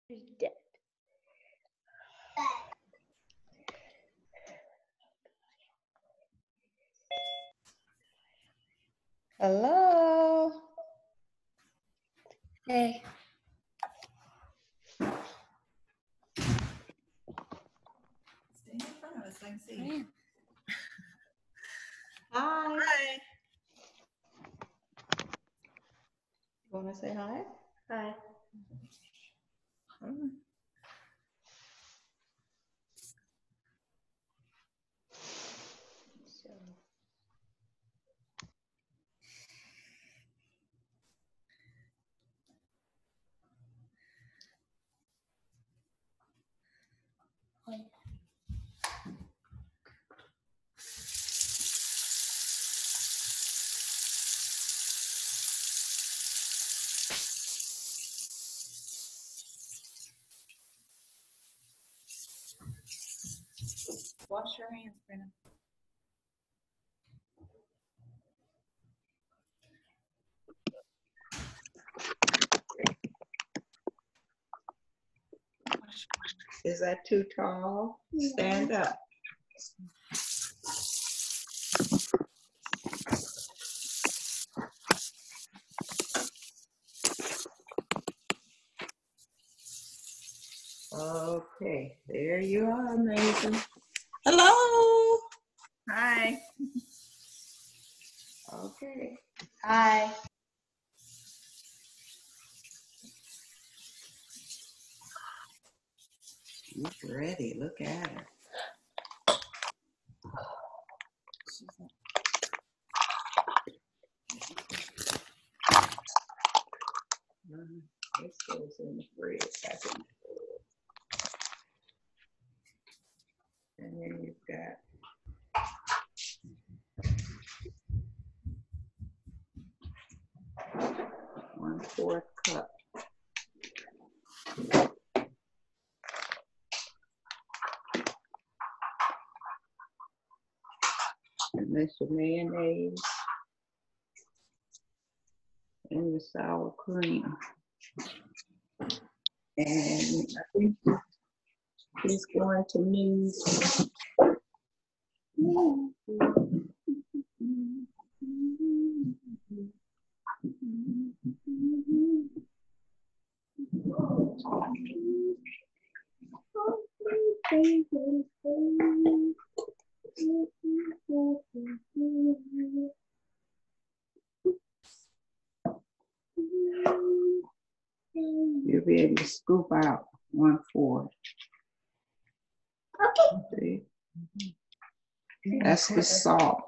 He's dead. Hello. Hey. Stay in front of us so I can see you. Hi. Hi. You want to say hi? Hi. Wash your hands, Brenna. Is that too tall? Stand up. Okay, there you are, amazing. Hello. Hi. Okay. Hi. She's ready. Look at her. This goes in the fridge. That's in the fridge. And then you've got 1/4 cup. And that's your mayonnaise and the sour cream. And I think he's going to need you'll be able to scoop out 1/4. See? That's the salt.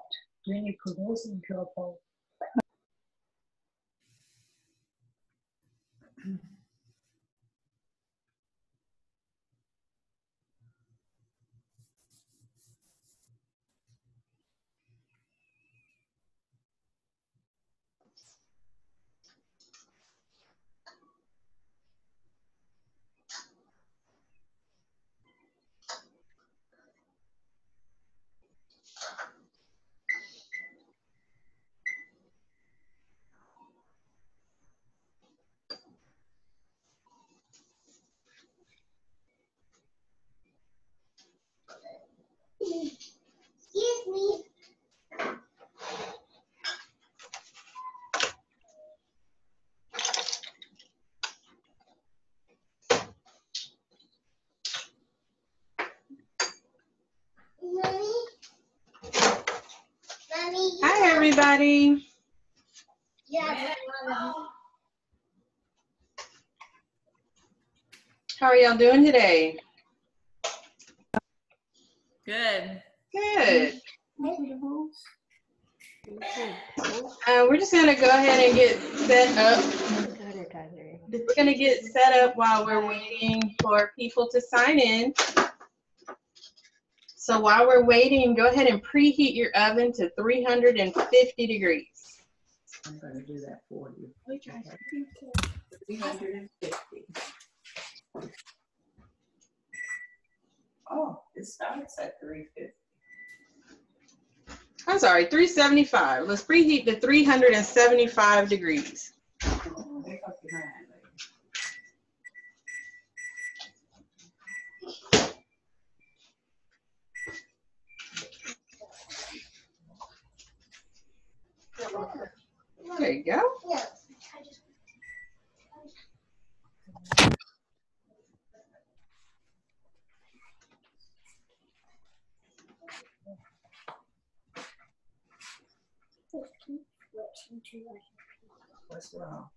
Excuse me. Mommy? Mommy? Hi, everybody. Yeah. How are y'all doing today? Good. Good. We're just gonna go ahead and get set up. We're gonna get set up while we're waiting for people to sign in. So while we're waiting, go ahead and preheat your oven to 350 degrees. I'm gonna do that for you. 350. Oh, it starts at 350. I'm sorry, 375. Let's preheat to 375 degrees. There you go. Yeah. What's wrong?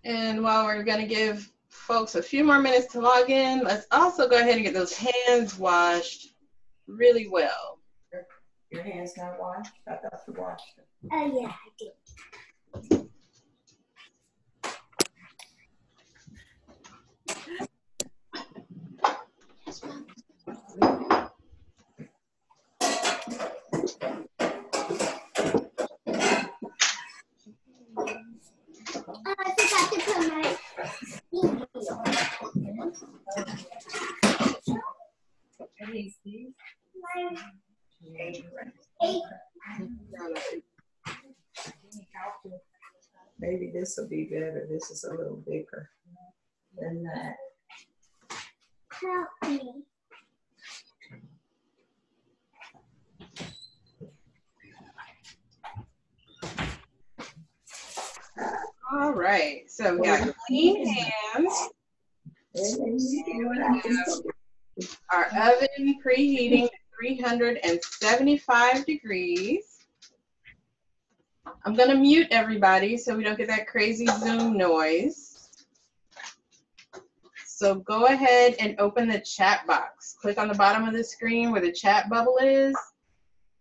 And while we're going to give folks a few more minutes to log in, let's also go ahead and get those hands washed really well. Your hands not washed? I thought you washed them. Oh, yeah, I did. I forgot to put my Are these these? Maybe this will be better. This is a little bigger than that. help me. All right, so we got clean hands. Our oven preheating at 375 degrees. I'm gonna mute everybody so we don't get that crazy Zoom noise. So go ahead and open the chat box. Click on the bottom of the screen where the chat bubble is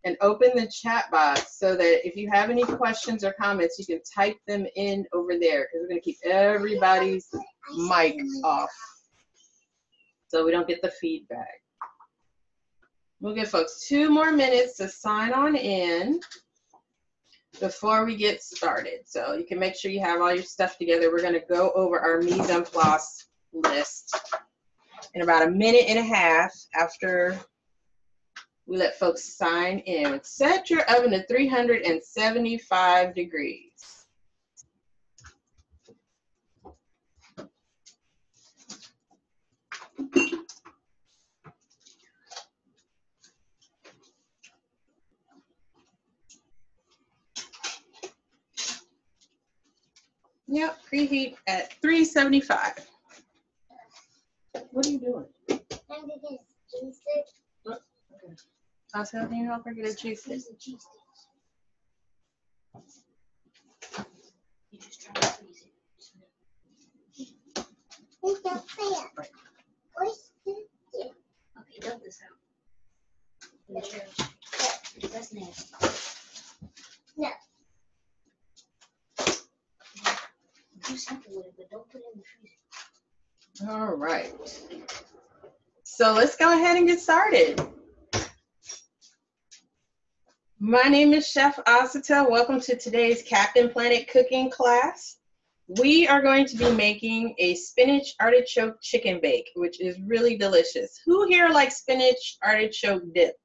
and open the chat box so that if you have any questions or comments, you can type them in over there because we're gonna keep everybody's mic off so we don't get the feedback. We'll give folks 2 more minutes to sign on in before we get started. So you can make sure you have all your stuff together. We're gonna go over our mise en place list in about 1.5 minutes after we let folks sign in. Set your oven to 375 degrees. Yep, preheat at 375. What are you doing? I'm gonna get cheese stick. Asata, can you help her get a cheese stick? It's not fair. What's this? Okay, dump this out. In the trash. That's nasty. No. Do something with it, but don't put it in the freezer. All right. So let's go ahead and get started. My name is Chef Asata. Welcome to today's Captain Planet cooking class. We are going to be making a spinach artichoke chicken bake, which is really delicious. Who here likes spinach artichoke dip?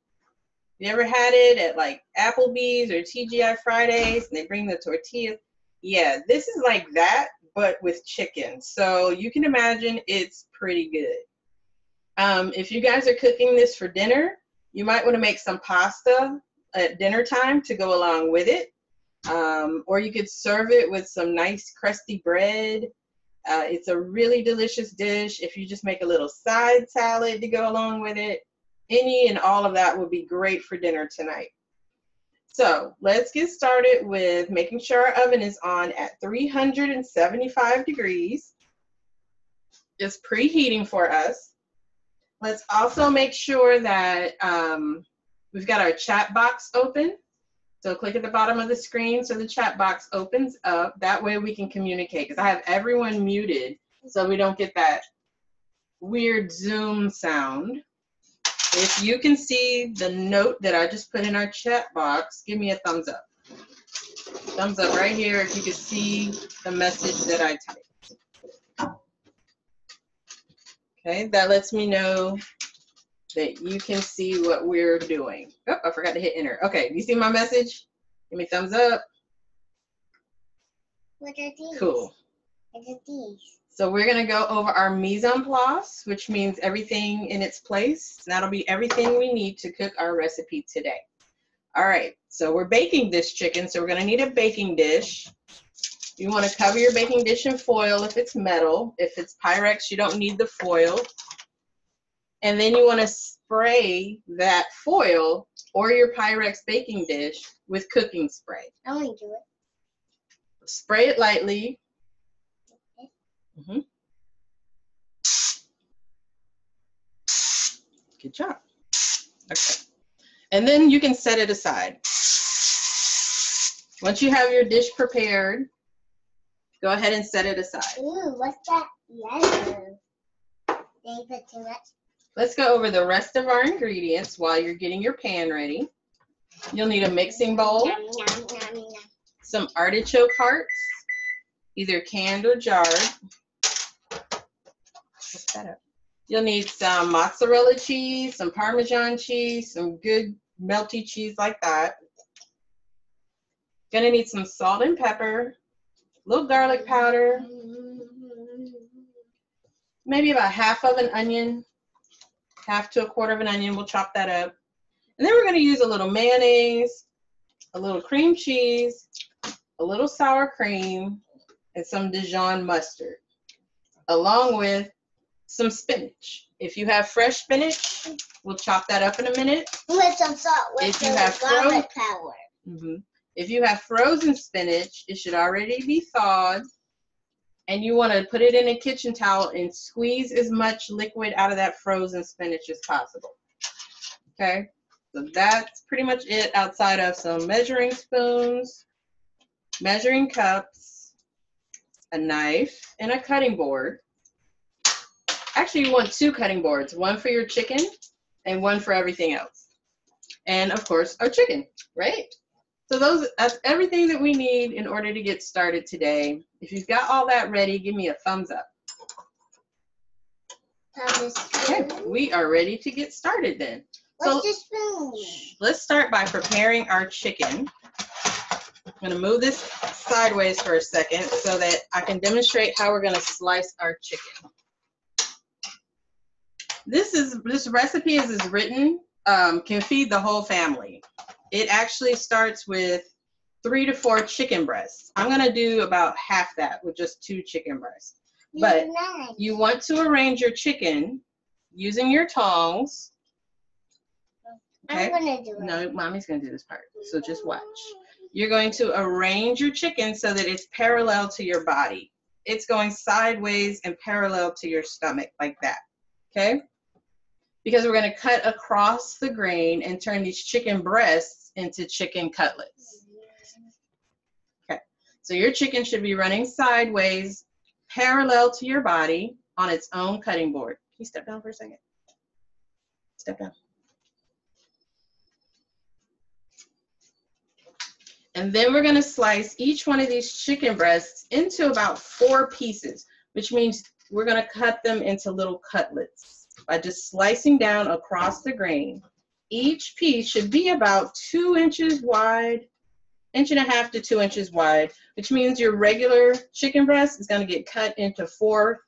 You ever had it at like Applebee's or TGI Fridays and they bring the tortillas? Yeah, this is like that, but with chicken. So you can imagine it's pretty good. If you guys are cooking this for dinner, you might want to make some pasta at dinner time to go along with it. Or you could serve it with some nice crusty bread. It's a really delicious dish. If you just make a little side salad to go along with it, any and all of that would be great for dinner tonight. So let's get started with making sure our oven is on at 375 degrees. It's preheating for us. Let's also make sure that we've got our chat box open. So click at the bottom of the screen so the chat box opens up. That way we can communicate because I have everyone muted so we don't get that weird Zoom sound. If you can see the note that I just put in our chat box, give me a thumbs up. Thumbs up right here if you can see the message that I typed. Okay, that lets me know that you can see what we're doing. Oh, I forgot to hit enter. Okay, you see my message? Give me thumbs up. What are these? Cool. What are these? So we're going to go over our mise en place, which means everything in its place. That'll be everything we need to cook our recipe today. All right, so we're baking this chicken, so we're going to need a baking dish. You want to cover your baking dish in foil if it's metal. If it's Pyrex, you don't need the foil. And then you want to spray that foil or your Pyrex baking dish with cooking spray. I want to do it. Spray it lightly. Good job. Okay. And then you can set it aside. Once you have your dish prepared, go ahead and set it aside. Ooh, what's that yellow? They put too much. Let's go over the rest of our ingredients while you're getting your pan ready. You'll need a mixing bowl, Yum, yum, yum, yum. some artichoke hearts, either canned or jarred. What's that up? You'll need some mozzarella cheese, some Parmesan cheese, some good melty cheese like that. Gonna need some salt and pepper, a little garlic powder, maybe about half of an onion, half to a quarter of an onion. We'll chop that up. And then we're gonna use a little mayonnaise, a little cream cheese, a little sour cream, and some Dijon mustard, along with some spinach. If you have fresh spinach, we'll chop that up in a minute. With some salt, with If you some have garlic powder. If you have frozen spinach, it should already be thawed. And you want to put it in a kitchen towel and squeeze as much liquid out of that frozen spinach as possible. Okay, so that's pretty much it outside of some measuring spoons, measuring cups, a knife, and a cutting board. Actually, you want 2 cutting boards, one for your chicken and one for everything else. And of course, our chicken, right? So that's everything that we need in order to get started today. If you've got all that ready, give me a thumbs up. Okay, we are ready to get started then. What's the spoon? Let's start by preparing our chicken. I'm gonna move this sideways for a second so that I can demonstrate how we're gonna slice our chicken. This recipe as is written can feed the whole family. It actually starts with 3 to 4 chicken breasts. I'm gonna do about half that with just 2 chicken breasts. But you want to arrange your chicken using your tongs. Okay? I'm gonna do it. No, mommy's gonna do this part, so just watch. You're going to arrange your chicken so that it's parallel to your body. It's going sideways and parallel to your stomach like that, okay? Because we're gonna cut across the grain and turn these chicken breasts into chicken cutlets. Okay, so your chicken should be running sideways, parallel to your body on its own cutting board. Can you step down for a second? Step down. And then we're gonna slice each one of these chicken breasts into about 4 pieces, which means we're gonna cut them into little cutlets by just slicing down across the grain. Each piece should be about 2 inches wide, 1.5 to 2 inches wide, which means your regular chicken breast is gonna get cut into 4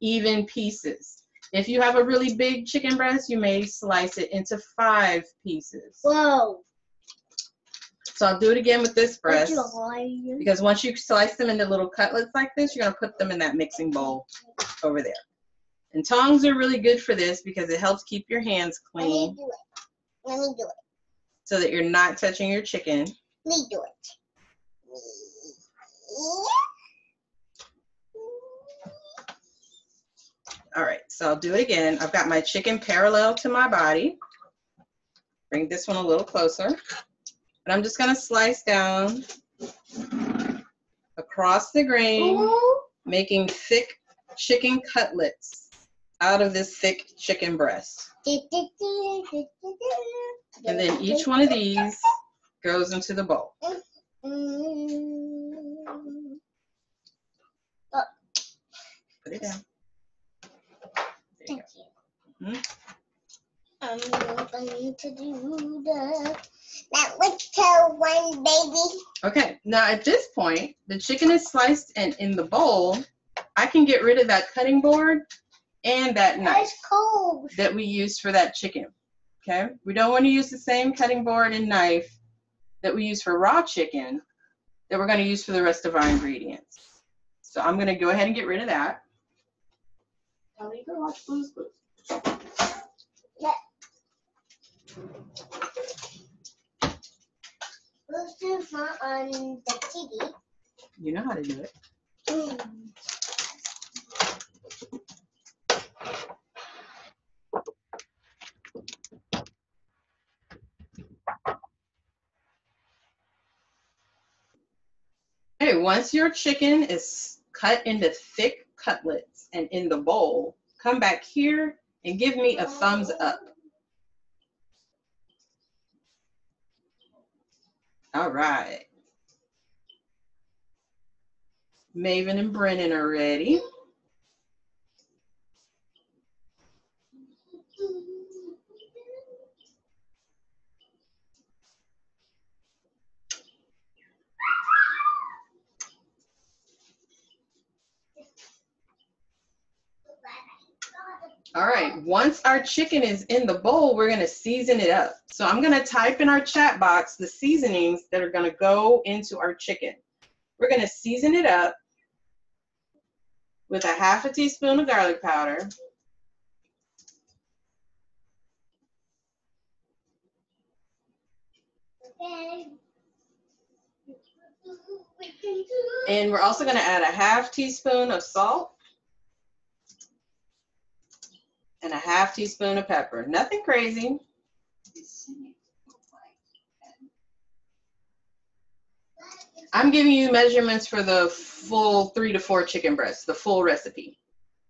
even pieces. If you have a really big chicken breast, you may slice it into 5 pieces. Whoa. So I'll do it again with this breast, Enjoy. because once you slice them into little cutlets like this, you're gonna put them in that mixing bowl over there. And tongs are really good for this because it helps keep your hands Let me clean do it. Let me do it. so that you're not touching your chicken. Let me do it. All right, so I'll do it again. I've got my chicken parallel to my body. Bring this one a little closer. And I'm just gonna slice down across the grain, making thick chicken cutlets out of this thick chicken breast. And then each one of these goes into the bowl. Put it down. There you Thank go. you. I'm going to do that little one, baby. Okay, now at this point, the chicken is sliced and in the bowl, I can get rid of that cutting board and that knife It's cold. that we used for that chicken. Okay, we don't want to use the same cutting board and knife that we use for raw chicken that we're going to use for the rest of our ingredients. So I'm going to go ahead and get rid of that. Oh, you can watch Blue's Clues. Blue's Clues not on the TV. You know how to do it. Okay, once your chicken is cut into thick cutlets and in the bowl, come back here and give me a thumbs up. All right. Maven and Brennan are ready. All right, once our chicken is in the bowl, we're gonna season it up. So I'm gonna type in our chat box the seasonings that are gonna go into our chicken. We're gonna season it up with a half a teaspoon of garlic powder, and we're also gonna add a half teaspoon of salt and a half teaspoon of pepper. Nothing crazy. I'm giving you measurements for the full 3 to 4 chicken breasts, the full recipe.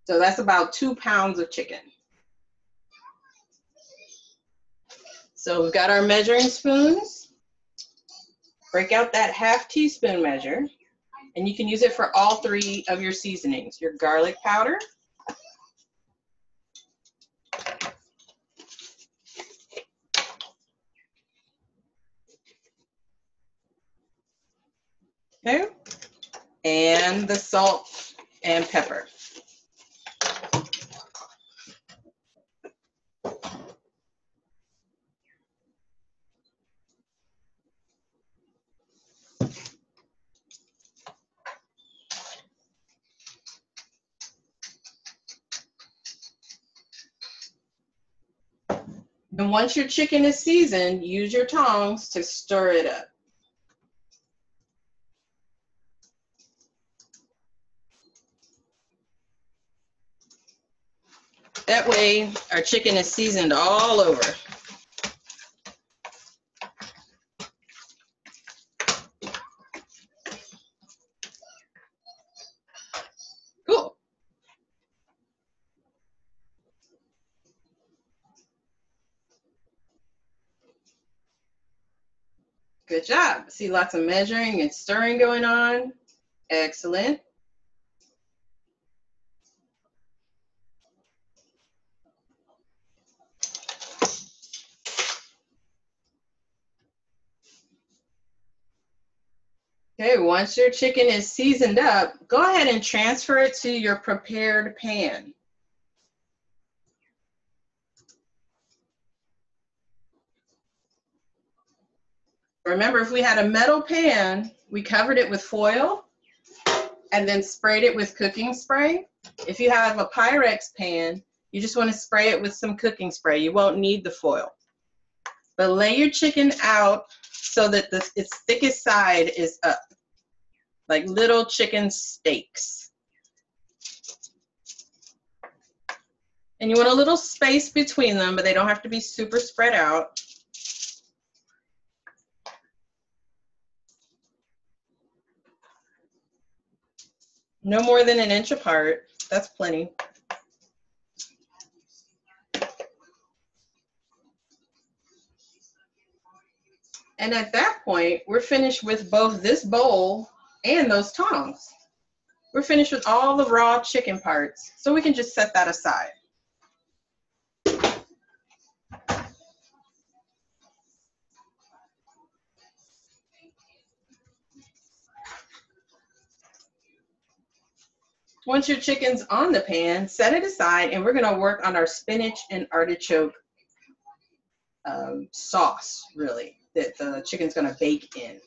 So that's about 2 pounds of chicken. So we've got our measuring spoons. Break out that half teaspoon measure, and you can use it for all 3 of your seasonings. Your garlic powder, okay, and the salt and pepper. And once your chicken is seasoned, use your tongs to stir it up. That way, our chicken is seasoned all over. Cool. Good job. See lots of measuring and stirring going on. Excellent. Okay, once your chicken is seasoned up, go ahead and transfer it to your prepared pan. Remember, if we had a metal pan, we covered it with foil and then sprayed it with cooking spray. If you have a Pyrex pan, you just want to spray it with some cooking spray. You won't need the foil. But lay your chicken out so that its thickest side is up, like little chicken steaks. And you want a little space between them, but they don't have to be super spread out. No more than 1 inch apart. That's plenty. And at that point, we're finished with both this bowl and those tongs. We're finished with all the raw chicken parts, so we can just set that aside. Once your chicken's on the pan, set it aside, and we're gonna work on our spinach and artichoke sauce, really, that the chicken's gonna bake in.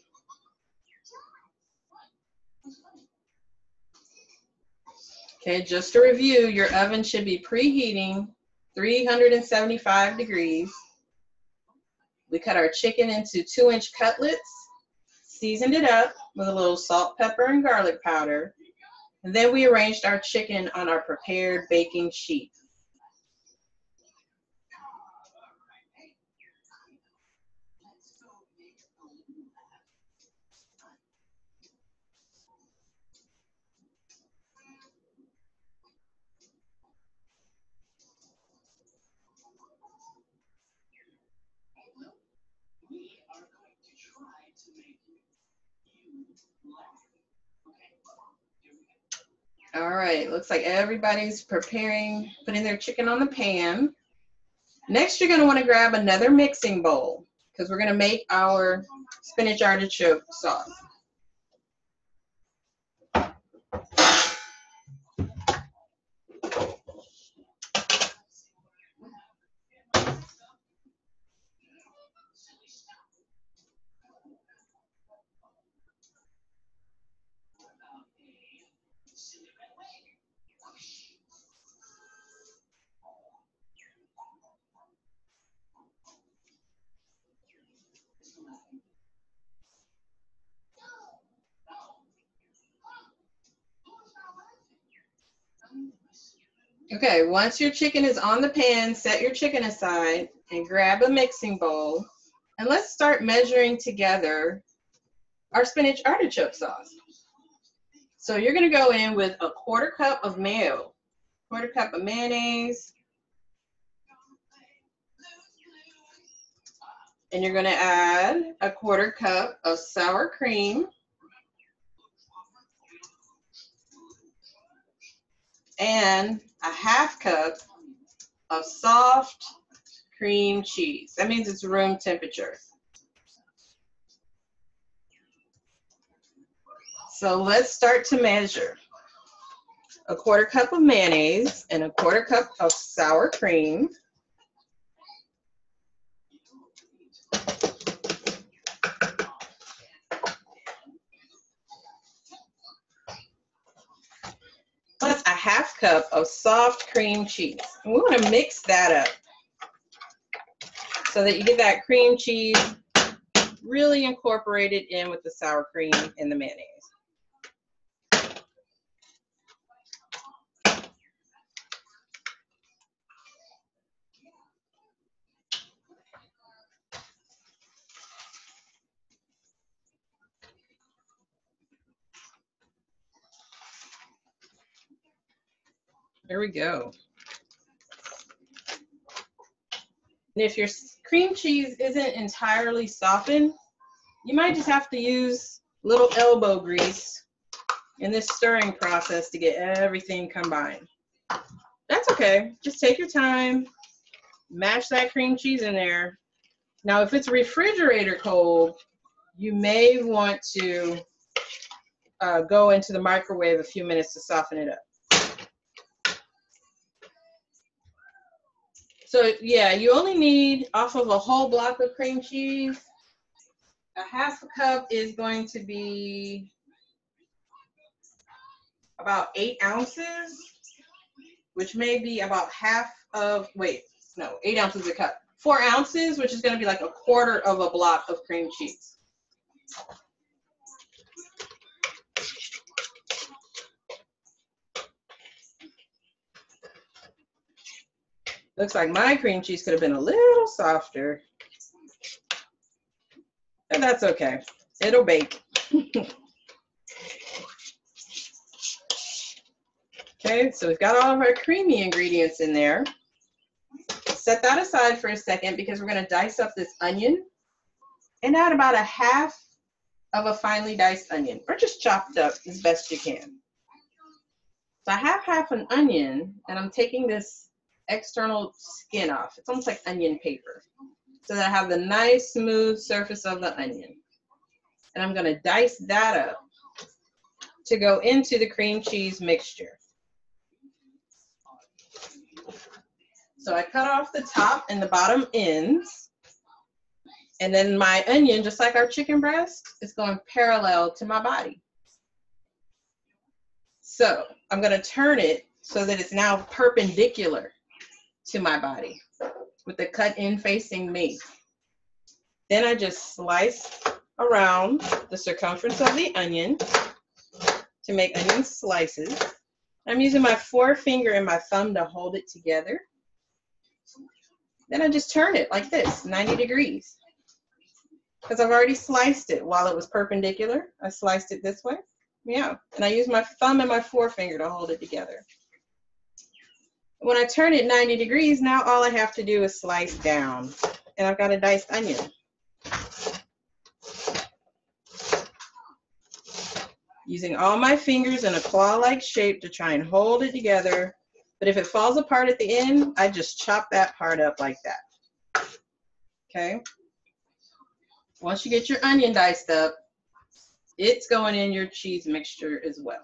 Okay, just to review, your oven should be preheating 375 degrees. We cut our chicken into 2-inch cutlets, seasoned it up with a little salt, pepper, and garlic powder. And then we arranged our chicken on our prepared baking sheet. All right, looks like everybody's preparing, putting their chicken on the pan. Next, you're gonna wanna grab another mixing bowl because we're gonna make our spinach artichoke sauce. Okay, once your chicken is on the pan, set your chicken aside and grab a mixing bowl. And let's start measuring together our spinach artichoke sauce. So you're gonna go in with a 1/4 cup of mayo, 1/4 cup of mayonnaise, and you're gonna add a 1/4 cup of sour cream, and a 1/2 cup of soft cream cheese. That means it's room temperature. So let's start to measure. A 1/4 cup of mayonnaise and a 1/4 cup of sour cream. Plus a 1/2 cup of soft cream cheese. And we want to mix that up so that you get that cream cheese really incorporated in with the sour cream and the mayonnaise. There we go. And if your cream cheese isn't entirely softened, you might just have to use a little elbow grease in this stirring process to get everything combined. That's okay. Just take your time, mash that cream cheese in there. Now, if it's refrigerator cold, you may want to go into the microwave a few minutes to soften it up. So yeah, you only need, off of a whole block of cream cheese, a 1/2 cup is going to be about 8 ounces, which may be about 1/2 of, 8 ounces a cup. 4 ounces, which is going to be like a 1/4 of a block of cream cheese. Looks like my cream cheese could have been a little softer, and that's okay. It'll bake. Okay, so we've got all of our creamy ingredients in there. Set that aside for a second because we're going to dice up this onion and add about a 1/2 of a finely diced onion, or just chopped up as best you can. So I have 1/2 an onion, and I'm taking this external skin off. It's almost like onion paper, so that I have the nice smooth surface of the onion. And I'm going to dice that up to go into the cream cheese mixture. So I cut off the top and the bottom ends. And then my onion, just like our chicken breast, is going parallel to my body. So I'm going to turn it so that it's now perpendicular to my body with the cut in facing me. Then I just slice around the circumference of the onion to make onion slices. I'm using my forefinger and my thumb to hold it together. Then I just turn it like this, 90 degrees. Because I've already sliced it while it was perpendicular. I sliced it this way. Yeah, and I use my thumb and my forefinger to hold it together. When I turn it 90 degrees, now all I have to do is slice down. And I've got a diced onion. Using all my fingers in a claw-like shape to try and hold it together. But if it falls apart at the end, I just chop that part up like that. Okay? Once you get your onion diced up, it's going in your cheese mixture as well.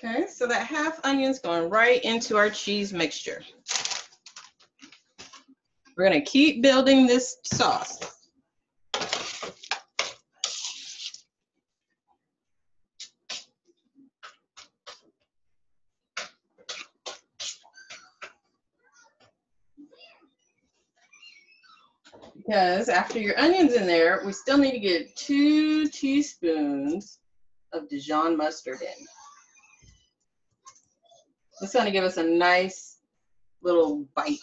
Okay, so that half onion's going right into our cheese mixture. We're going to keep building this sauce. Because after your onion's in there, we still need to get 2 teaspoons of Dijon mustard in. It's going to give us a nice little bite.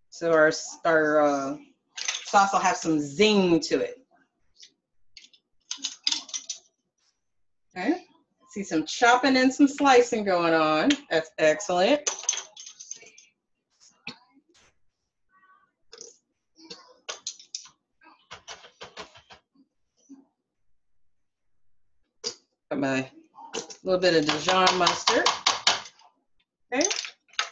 So our sauce will have some zing to it. Okay, see some chopping and some slicing going on. That's excellent. Got my little bit of Dijon mustard. Okay,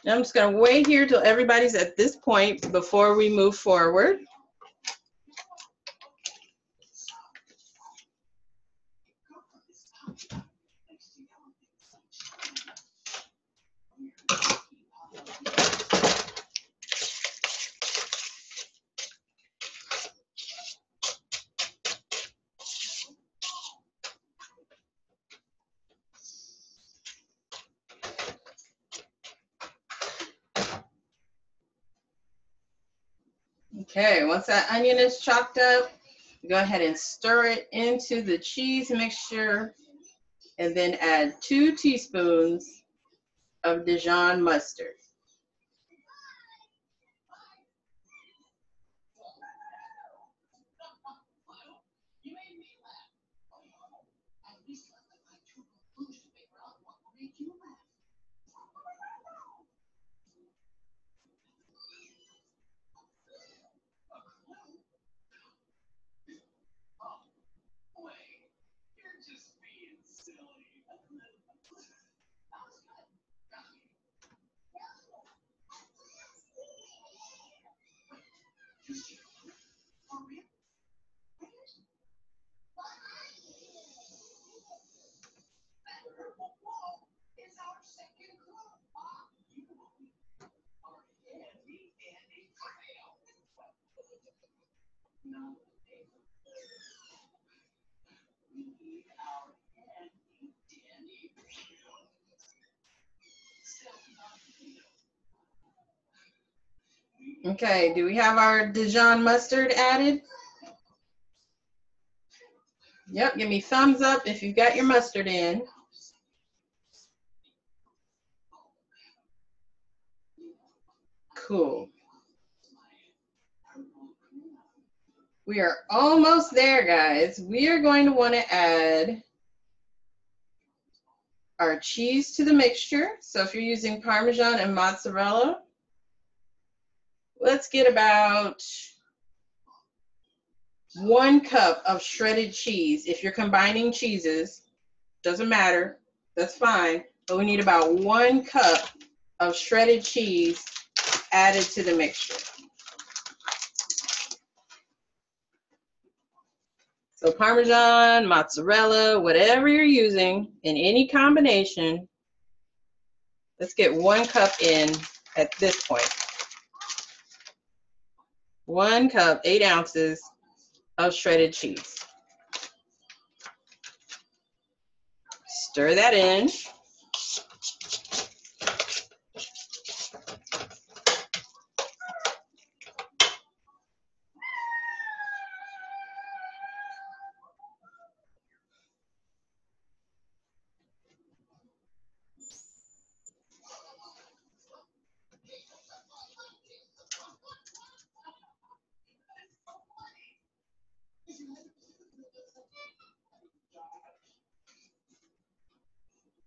now I'm just going to wait here till everybody's at this point before we move forward. Okay, once that onion is chopped up, go ahead and stir it into the cheese mixture and then add 2 teaspoons of Dijon mustard. Okay, do we have our Dijon mustard added? Yep, give me thumbs up if you've got your mustard in. Cool. We are almost there, guys. We are going to want to add our cheese to the mixture. So if you're using Parmesan and mozzarella, let's get about 1 cup of shredded cheese. If you're combining cheeses, doesn't matter, that's fine. But we need about 1 cup of shredded cheese added to the mixture. So Parmesan, mozzarella, whatever you're using in any combination, let's get 1 cup in at this point. 1 cup, 8 ounces of shredded cheese. Stir that in.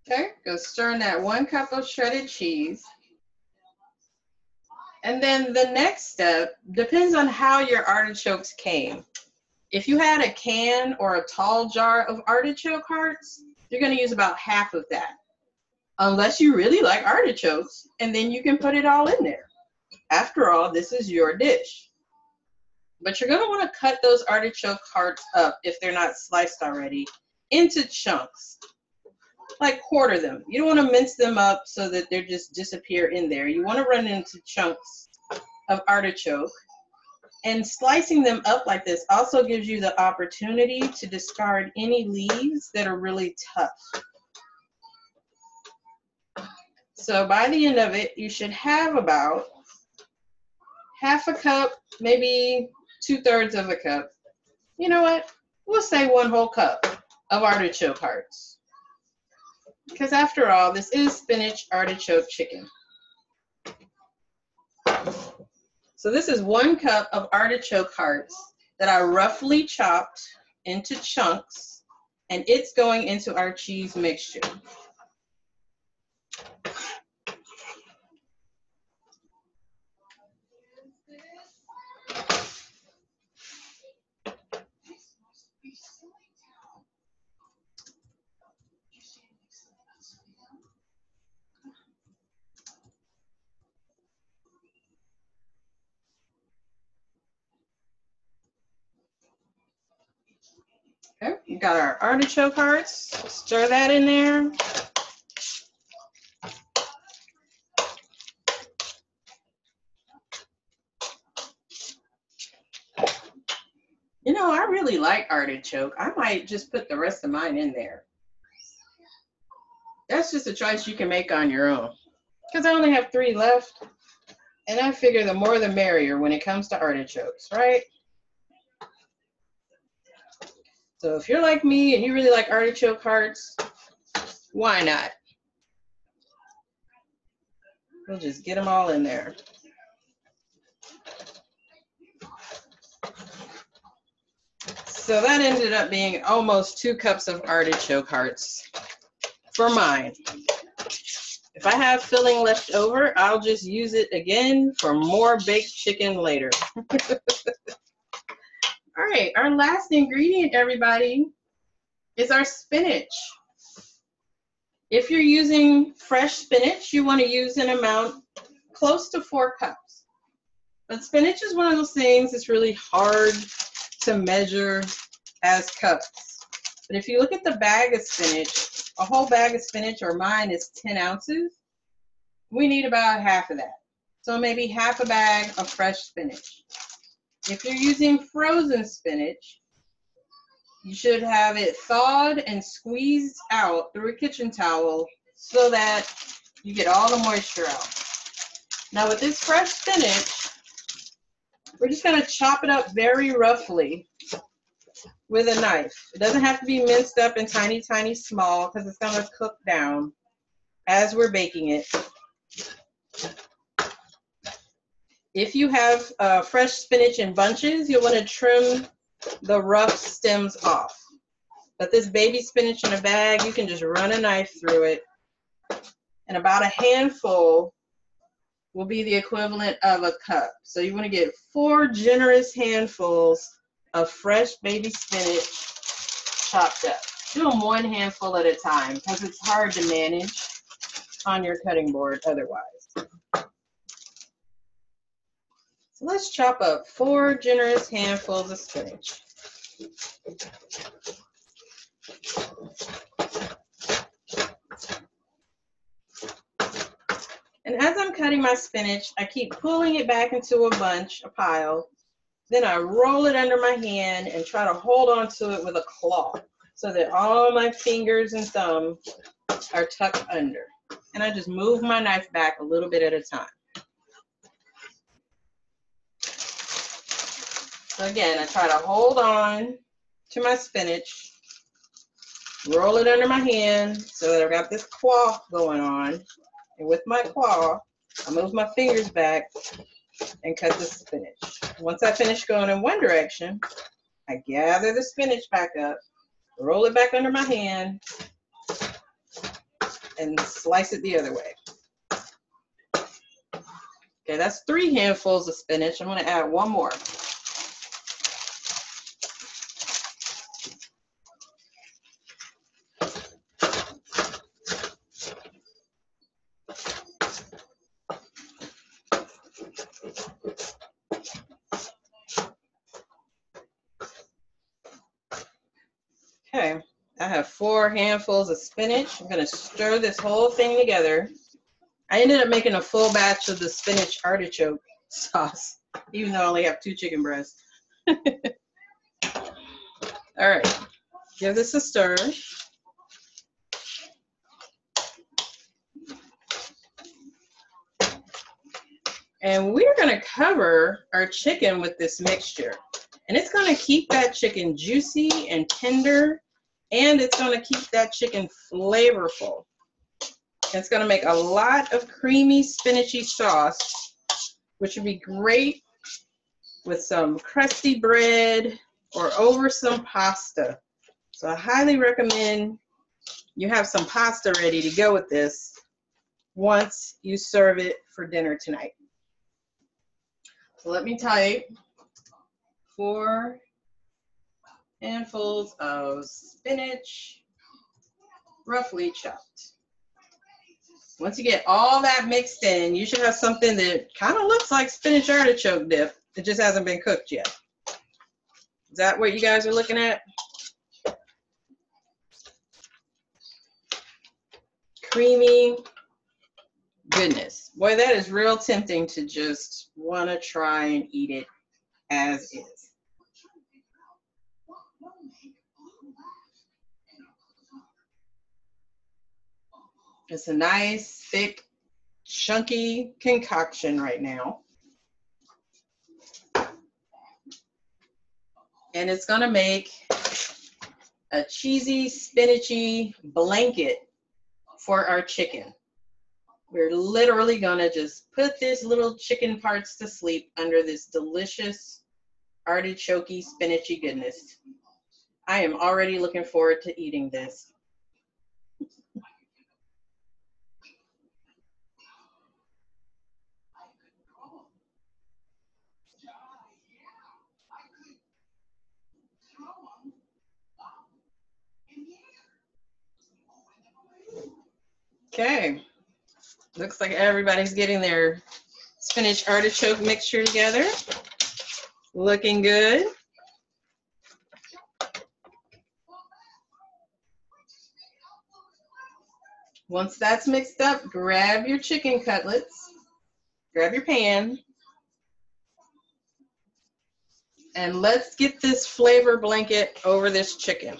Okay, go stir in that 1 cup of shredded cheese. And then the next step depends on how your artichokes came. If you had a can or a tall jar of artichoke hearts, you're going to use about half of that. Unless you really like artichokes, and then you can put it all in there. After all, this is your dish. But you're going to want to cut those artichoke hearts up, if they're not sliced already, into chunks. Like quarter them. You don't want to mince them up so that they just disappear in there. You want to run into chunks of artichoke. And slicing them up like this also gives you the opportunity to discard any leaves that are really tough. So by the end of it, you should have about half a cup, maybe 2/3 of a cup. You know what? We'll say 1 whole cup of artichoke hearts. Because after all, this is spinach artichoke chicken. So this is 1 cup of artichoke hearts that I roughly chopped into chunks, and it's going into our cheese mixture. Okay, we got our artichoke hearts. Stir that in there. You know, I really like artichoke. I might just put the rest of mine in there. That's just a choice you can make on your own. Because I only have 3 left. And I figure the more the merrier when it comes to artichokes, right? So if you're like me and you really like artichoke hearts, why not? We'll just get them all in there. So that ended up being almost 2 cups of artichoke hearts for mine. If I have filling left over, I'll just use it again for more baked chicken later. All right, our last ingredient, everybody, is our spinach. If you're using fresh spinach, you want to use an amount close to 4 cups. But spinach is one of those things that's really hard to measure as cups. But if you look at the bag of spinach, a whole bag of spinach, or mine is 10 ounces, we need about half of that. So maybe half a bag of fresh spinach. If you're using frozen spinach, you should have it thawed and squeezed out through a kitchen towel so that you get all the moisture out. Now with this fresh spinach, we're just going to chop it up very roughly with a knife. It doesn't have to be minced up in tiny, tiny small because it's going to cook down as we're baking it. If you have fresh spinach in bunches, you'll want to trim the rough stems off. But this baby spinach in a bag, you can just run a knife through it. And about a handful will be the equivalent of a cup. So you want to get 4 generous handfuls of fresh baby spinach chopped up. Do them 1 handful at a time because it's hard to manage on your cutting board otherwise. So let's chop up 4 generous handfuls of spinach. And as I'm cutting my spinach, I keep pulling it back into a bunch, a pile. Then I roll it under my hand and try to hold on to it with a claw so that all my fingers and thumb are tucked under. And I just move my knife back a little bit at a time. So again, I try to hold on to my spinach, roll it under my hand so that I've got this claw going on. And with my claw, I move my fingers back and cut the spinach. Once I finish going in one direction, I gather the spinach back up, roll it back under my hand, and slice it the other way. Okay, that's 3 handfuls of spinach. I'm gonna add 1 more. Okay, I have 4 handfuls of spinach. I'm gonna stir this whole thing together. I ended up making a full batch of the spinach artichoke sauce, even though I only have 2 chicken breasts. All right, give this a stir. And we're gonna cover our chicken with this mixture. And it's gonna keep that chicken juicy and tender, and it's gonna keep that chicken flavorful. It's gonna make a lot of creamy spinachy sauce, which would be great with some crusty bread or over some pasta. So I highly recommend you have some pasta ready to go with this once you serve it for dinner tonight. So let me type 4 handfuls of spinach, roughly chopped. Once you get all that mixed in, you should have something that kind of looks like spinach artichoke dip. It just hasn't been cooked yet. Is that what you guys are looking at? Creamy goodness. Boy, that is real tempting to just want to try and eat it as is. It's a nice, thick, chunky concoction right now. And it's gonna make a cheesy, spinachy blanket for our chicken. We're literally gonna just put this little chicken parts to sleep under this delicious artichoke spinachy goodness. I am already looking forward to eating this. Okay, looks like everybody's getting their spinach artichoke mixture together. Looking good. Once that's mixed up, grab your chicken cutlets, grab your pan, and let's get this flavor blanket over this chicken.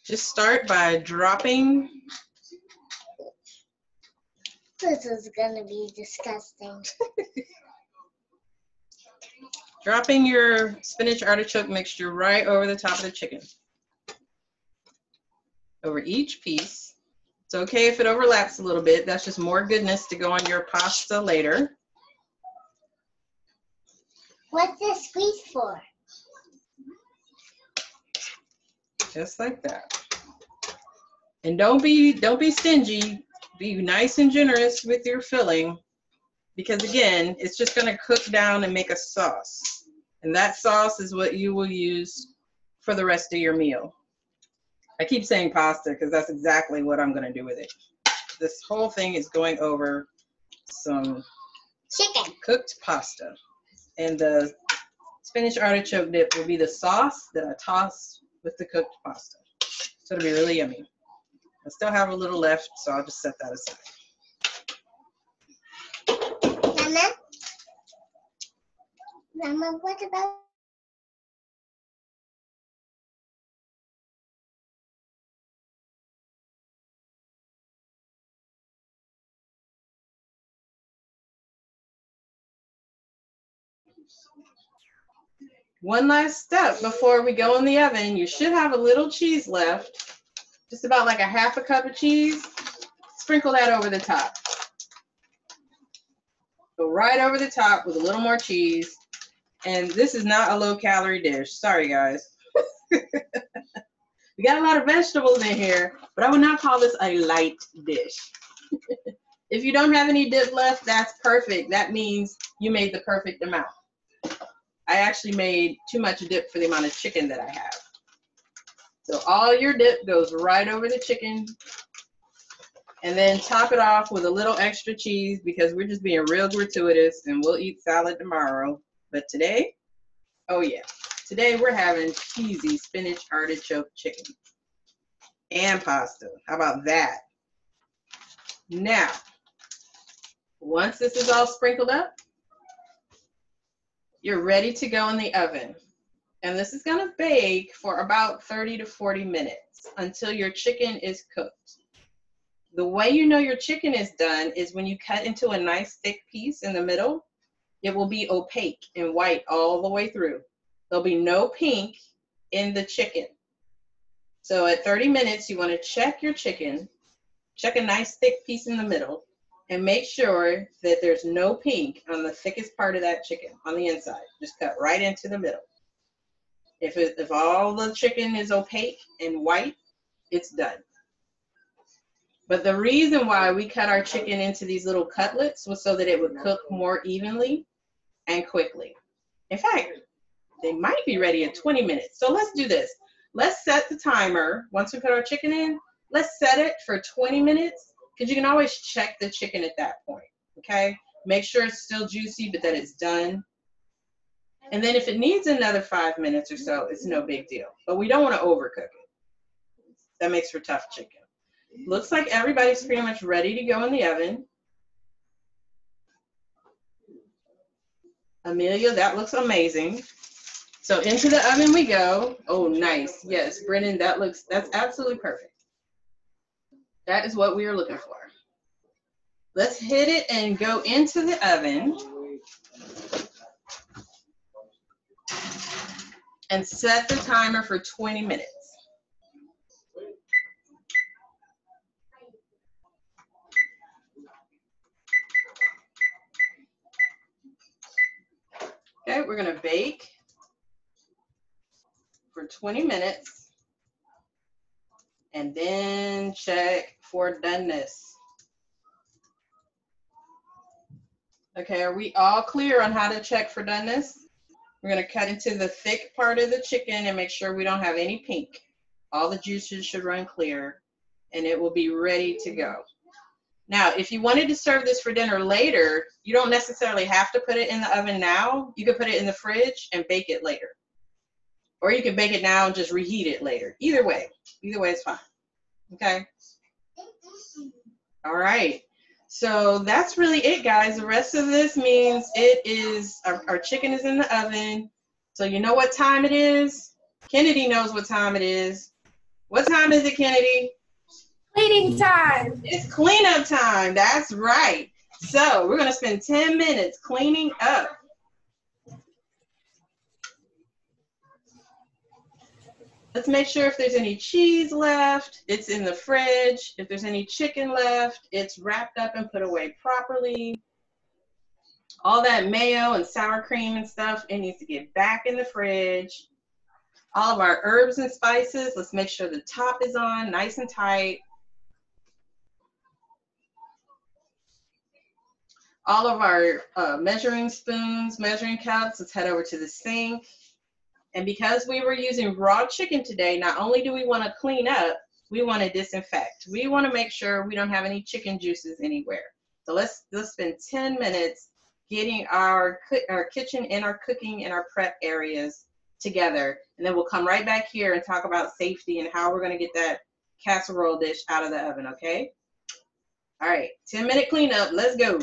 Just start by dropping. This is gonna be disgusting. Dropping your spinach artichoke mixture right over the top of the chicken. Over each piece. It's okay if it overlaps a little bit. That's just more goodness to go on your pasta later. What's this squeeze for? Just like that. And don't be stingy. Be nice and generous with your filling, because again, it's just going to cook down and make a sauce. And that sauce is what you will use for the rest of your meal. I keep saying pasta because that's exactly what I'm going to do with it. This whole thing is going over some Chicken. cooked pasta. And the spinach artichoke dip will be the sauce that I toss with the cooked pasta. So it'll be really yummy. I still have a little left, so I'll just set that aside. Mama, what about? One last step before we go in the oven. You should have a little cheese left, just about like a half a cup of cheese. Sprinkle that over the top. Go right over the top with a little more cheese. And this is not a low-calorie dish. Sorry, guys. We got a lot of vegetables in here, but I would not call this a light dish. If you don't have any dip left, that's perfect. That means you made the perfect amount. I actually made too much dip for the amount of chicken that I have. So all your dip goes right over the chicken. And then top it off with a little extra cheese because we're just being real gratuitous and we'll eat salad tomorrow. But today, oh yeah, today we're having cheesy spinach artichoke chicken and pasta. How about that? Now, once this is all sprinkled up, you're ready to go in the oven. And this is gonna bake for about 30 to 40 minutes until your chicken is cooked. The way you know your chicken is done is when you cut into a nice thick piece in the middle, it will be opaque and white all the way through. There'll be no pink in the chicken. So at 30 minutes, you wanna check your chicken, check a nice thick piece in the middle, and make sure that there's no pink on the thickest part of that chicken on the inside. Just cut right into the middle. If all the chicken is opaque and white, it's done. But the reason why we cut our chicken into these little cutlets was so that it would cook more evenly and quickly. In fact, they might be ready in 20 minutes. So let's do this. Let's set the timer. Once we put our chicken in, let's set it for 20 minutes because you can always check the chicken at that point, okay? Make sure it's still juicy, but that it's done. And then if it needs another 5 minutes or so, it's no big deal. But we don't want to overcook it. That makes for tough chicken. Looks like everybody's pretty much ready to go in the oven. Amelia, that looks amazing. So into the oven we go. Oh, nice. Yes, Brennan, that's absolutely perfect. That is what we are looking for. Let's hit it and go into the oven. And set the timer for 20 minutes. Okay, we're gonna bake for 20 minutes and then check for doneness. Okay, are we all clear on how to check for doneness? We're gonna cut into the thick part of the chicken and make sure we don't have any pink. All the juices should run clear and it will be ready to go. Now, if you wanted to serve this for dinner later, you don't necessarily have to put it in the oven now. You could put it in the fridge and bake it later. Or you can bake it now and just reheat it later. Either way is fine, okay? All right, so that's really it, guys. The rest of this means our chicken is in the oven. So you know what time it is? Kennedy knows what time it is. What time is it, Kennedy? Cleaning time. It's cleanup time, that's right. So we're gonna spend 10 minutes cleaning up. Let's make sure if there's any cheese left, it's in the fridge. If there's any chicken left, it's wrapped up and put away properly. All that mayo and sour cream and stuff, it needs to get back in the fridge. All of our herbs and spices, let's make sure the top is on nice and tight. all of our measuring spoons, measuring cups. Let's head over to the sink. And because we were using raw chicken today, not only do we want to clean up, we want to disinfect. We want to make sure we don't have any chicken juices anywhere. So let's spend 10 minutes getting our kitchen and our cooking and our prep areas together. And then we'll come right back here and talk about safety and how we're going to get that casserole dish out of the oven, okay? All right, 10-minute cleanup. Let's go.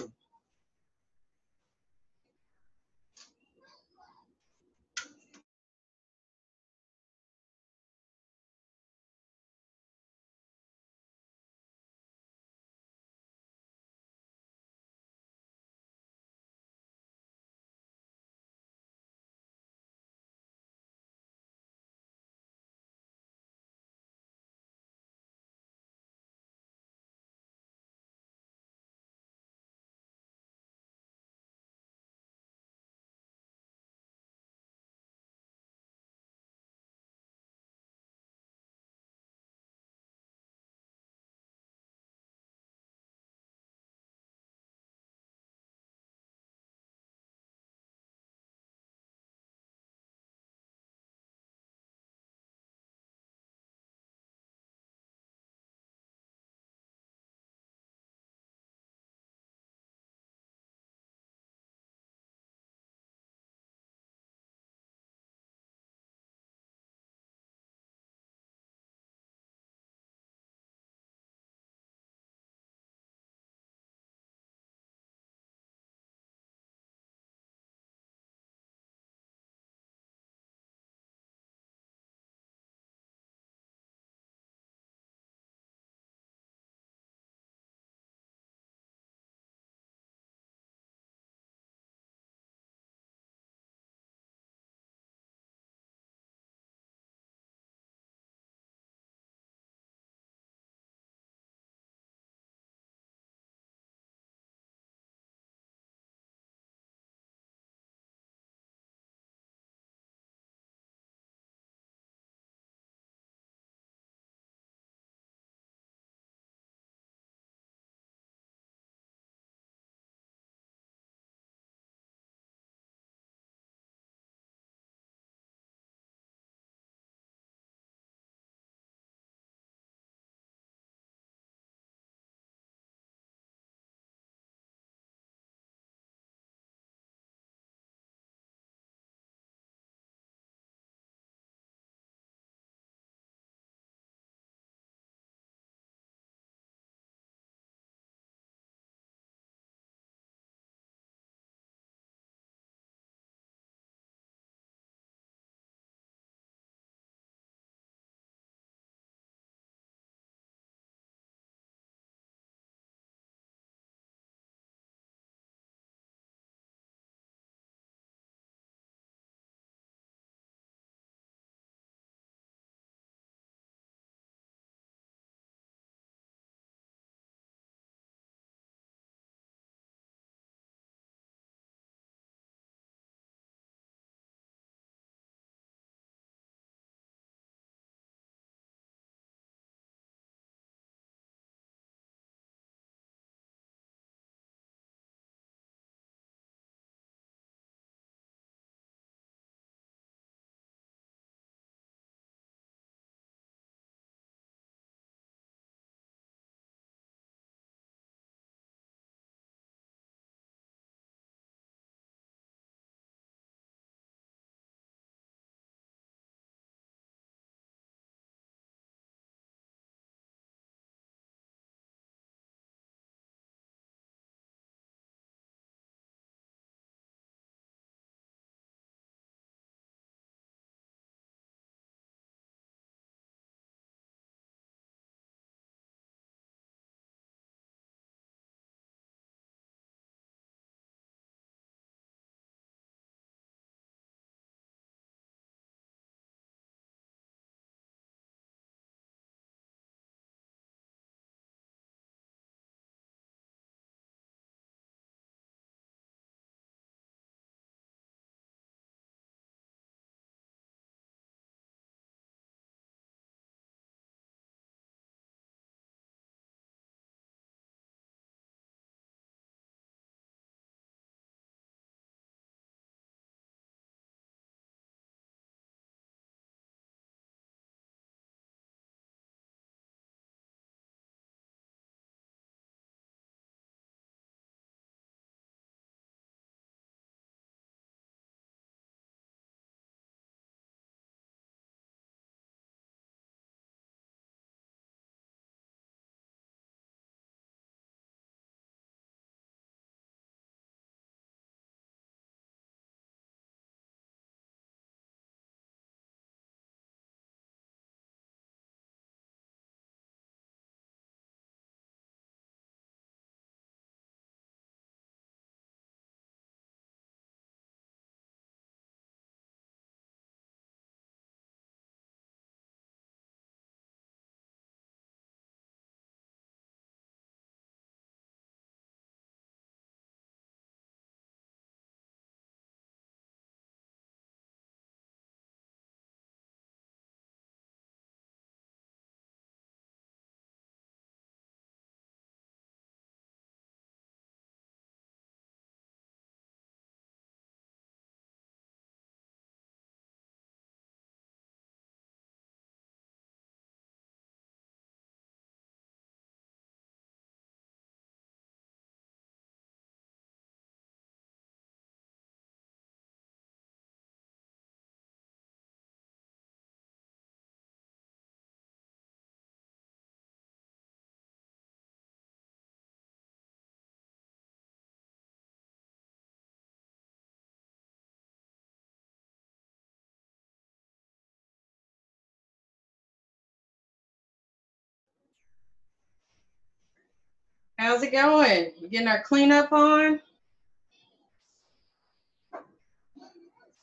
How's it going? We getting our cleanup on?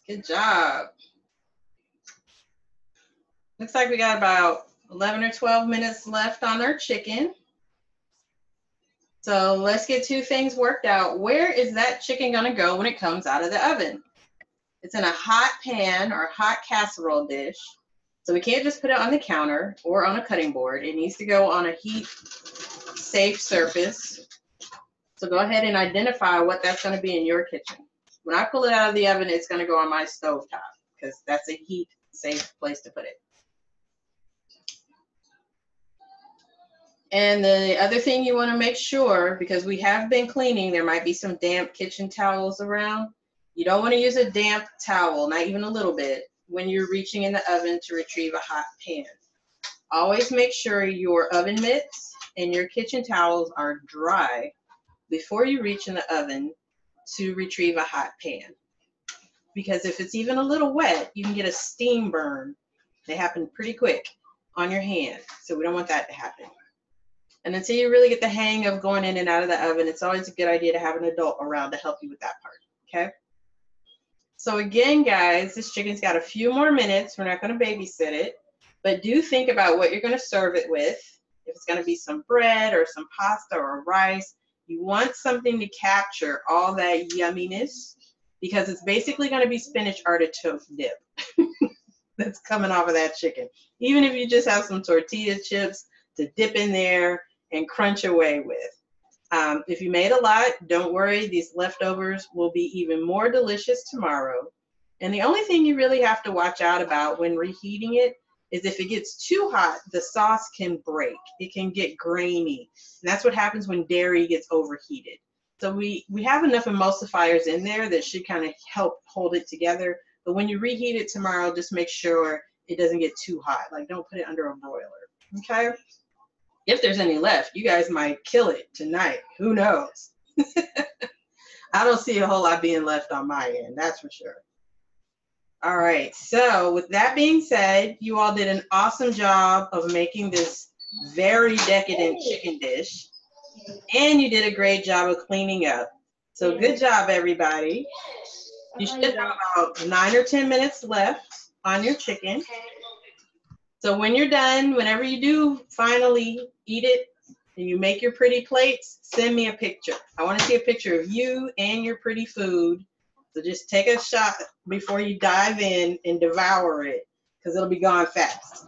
Good job. Looks like we got about 11 or 12 minutes left on our chicken. So let's get two things worked out. Where is that chicken gonna go when it comes out of the oven? It's in a hot pan or hot casserole dish. So we can't just put it on the counter or on a cutting board. It needs to go on a heat-safe surface. So go ahead and identify what that's gonna be in your kitchen. When I pull it out of the oven, it's gonna go on my stove top because that's a heat-safe place to put it. And the other thing you want to make sure, because we have been cleaning, there might be some damp kitchen towels around. You don't want to use a damp towel, not even a little bit, when you're reaching in the oven to retrieve a hot pan. Always make sure your oven mitts and your kitchen towels are dry before you reach in the oven to retrieve a hot pan. Because if it's even a little wet, you can get a steam burn. They happen pretty quick on your hand, so we don't want that to happen. And until you really get the hang of going in and out of the oven, it's always a good idea to have an adult around to help you with that part, okay? So again, guys, this chicken's got a few more minutes. We're not going to babysit it, but do think about what you're going to serve it with. If it's going to be some bread or some pasta or rice, you want something to capture all that yumminess because it's basically going to be spinach artichoke dip that's coming off of that chicken. Even if you just have some tortilla chips to dip in there and crunch away with. If you made a lot, don't worry, these leftovers will be even more delicious tomorrow. And the only thing you really have to watch out about when reheating it is if it gets too hot, the sauce can break. It can get grainy. And that's what happens when dairy gets overheated. So we have enough emulsifiers in there that should kind of help hold it together. But when you reheat it tomorrow, just make sure it doesn't get too hot. Like, don't put it under a broiler, okay? If there's any left, you guys might kill it tonight. Who knows? I don't see a whole lot being left on my end, that's for sure. All right, so with that being said, you all did an awesome job of making this very decadent chicken dish. And you did a great job of cleaning up. So good job, everybody. You should have about 9 or 10 minutes left on your chicken. So when you're done, whenever you do finally eat it and you make your pretty plates, send me a picture. I want to see a picture of you and your pretty food. So just take a shot before you dive in and devour it because it'll be gone fast.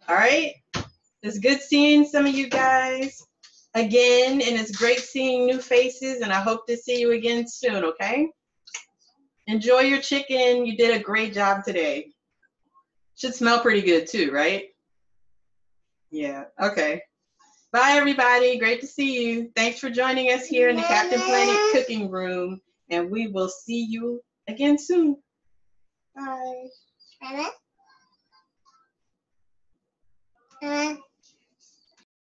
All right? It's good seeing some of you guys again, and it's great seeing new faces, and I hope to see you again soon, okay? Enjoy your chicken. You did a great job today. Should smell pretty good too, right? Yeah, okay. Bye, everybody. Great to see you. Thanks for joining us here in the Captain Planet cooking room, and we will see you again soon. Bye. Mama?